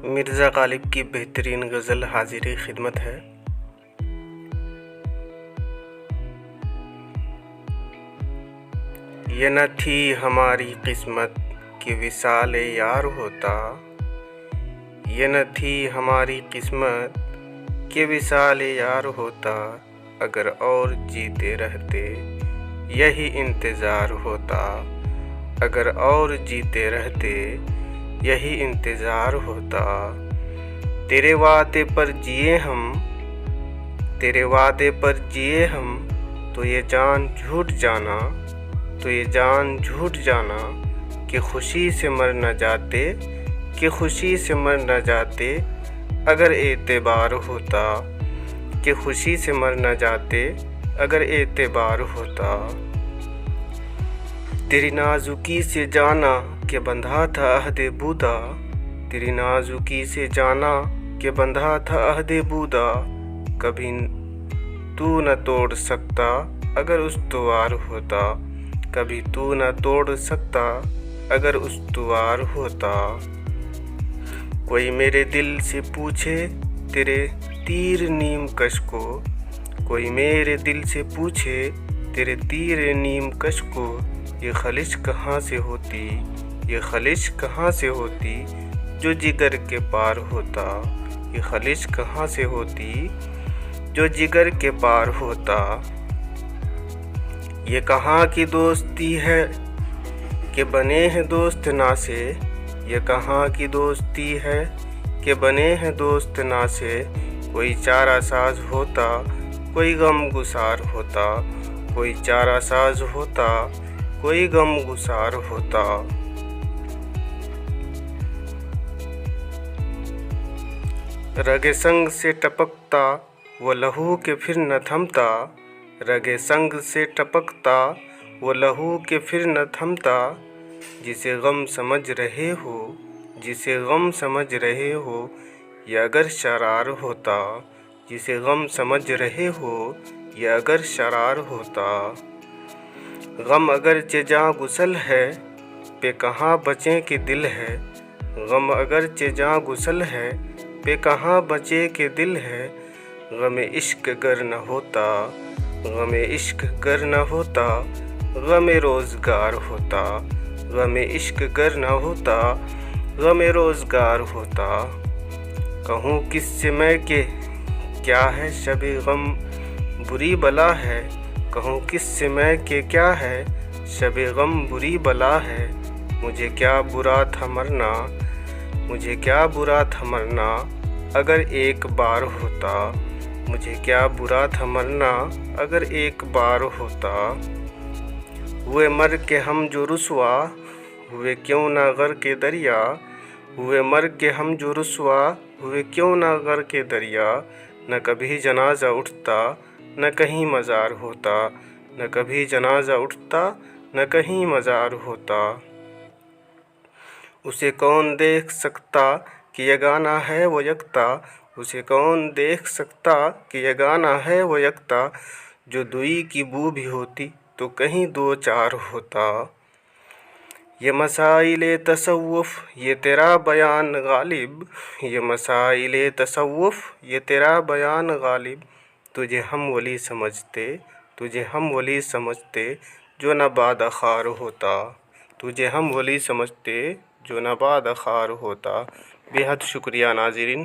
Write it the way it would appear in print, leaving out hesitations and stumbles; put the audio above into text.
مرزا غالب کی بہترین غزل حاضر خدمت ہے۔ یہ نہ تھی ہماری قسمت کہ وصال یار ہوتا، یہ نہ تھی ہماری قسمت کہ وصال یار ہوتا، اگر اور جیتے رہتے یہی انتظار ہوتا، اگر اور جیتے رہتے یہی انتظار ہوتا۔ تیرے وعدے پر جیے ہم، تیرے وعدے پر جیے ہم، تو یہ جان جھوٹ جانا، تو یہ جان جھوٹ جانا کہ خوشی سے مر نہ جاتے، کہ خوشی سے مر نہ جاتے اگر اعتبار ہوتا، کہ خوشی سے مر نہ جاتے اگر اعتبار ہوتا۔ تیری نازکی سے جانا کہ بندھا تھا عہد بودا، تیری نازکی سے جانا کہ بندھا تھا عہد بودا، کبھی تو نہ توڑ سکتا اگر استوار ہوتا، کبھی تو نہ توڑ سکتا اگر استوار ہوتا۔ کوئی میرے دل سے پوچھے تیرے تیر نیم کش کو، کوئی میرے دل سے پوچھے تیرے تیر نیم کش کو، یہ خلش کہاں سے ہوتی، یہ خلش کہاں سے ہوتی جو جگر کے پار ہوتا، یہ خلش کہاں سے ہوتی جو جگر کے پار ہوتا۔ یہ کہاں کی دوستی ہے کہ بنے ہیں دوست نا سے، یہ کہاں کی دوستی ہے کہ بنے ہیں دوست نا سے، کوئی چارہ ساز ہوتا کوئی غم گسار ہوتا، کوئی چارہ ساز ہوتا کوئی غم گسار ہوتا۔ رگ سنگ سے ٹپکتا وہ لہو کہ پھر نہ تھمتا، رگ سنگ سے ٹپکتا وہ لہو کہ پھر نہ تھمتا، جسے غم سمجھ رہے ہو، جسے غم سمجھ رہے ہو یا اگر شرار ہوتا، جسے غم سمجھ رہے ہو یا اگر شرار ہوتا۔ غم اگرچہ جاں گسل ہے پہ کہاں بچیں کہ دل ہے، غم اگرچہ جاں گسل ہے پہ کہاں بچے کہ دل ہے، غم عشق گر نہ ہوتا، غم عشق گر نہ ہوتا غم روزگار ہوتا، غم عشق گر نہ ہوتا غم روزگار ہوتا۔ کہوں کس سے میں کہ کیا ہے شب غم بری بلا ہے، کہوں کس سے میں کہ کیا ہے شب غم بری بلا ہے، مجھے کیا برا تھا مرنا، مجھے کیا برا تھا مرنا اگر ایک بار ہوتا، مجھے کیا برا تھا مرنا اگر ایک بار ہوتا۔ ہوئے مر کے ہم جو رسوا ہوئے کیوں نہ غر کے دریا، ہوئے مر کے ہم جو رسوا ہوئے کیوں نہ غر کے دریا، نہ کبھی جنازہ اٹھتا نہ کہیں مزار ہوتا، نہ کبھی جنازہ اٹھتا نہ کہیں مزار ہوتا۔ اسے کون دیکھ سکتا کہ یگانہ ہے وہ یکتا، اسے کون دیکھ سکتا کہ یگانہ ہے وہ یکتا، جو دوئی کی بو بھی ہوتی تو کہیں دو چار ہوتا۔ یہ مسائل تصوف یہ تیرا بیان غالب، یہ مسائل تصوف یہ تیرا بیان غالب، تجھے ہم ولی سمجھتے، تجھے ہم ولی سمجھتے جو نہ باد خار ہوتا، تجھے ہم ولی سمجھتے جو نہ باد خار ہوتا۔ بے حد شکریہ ناظرین۔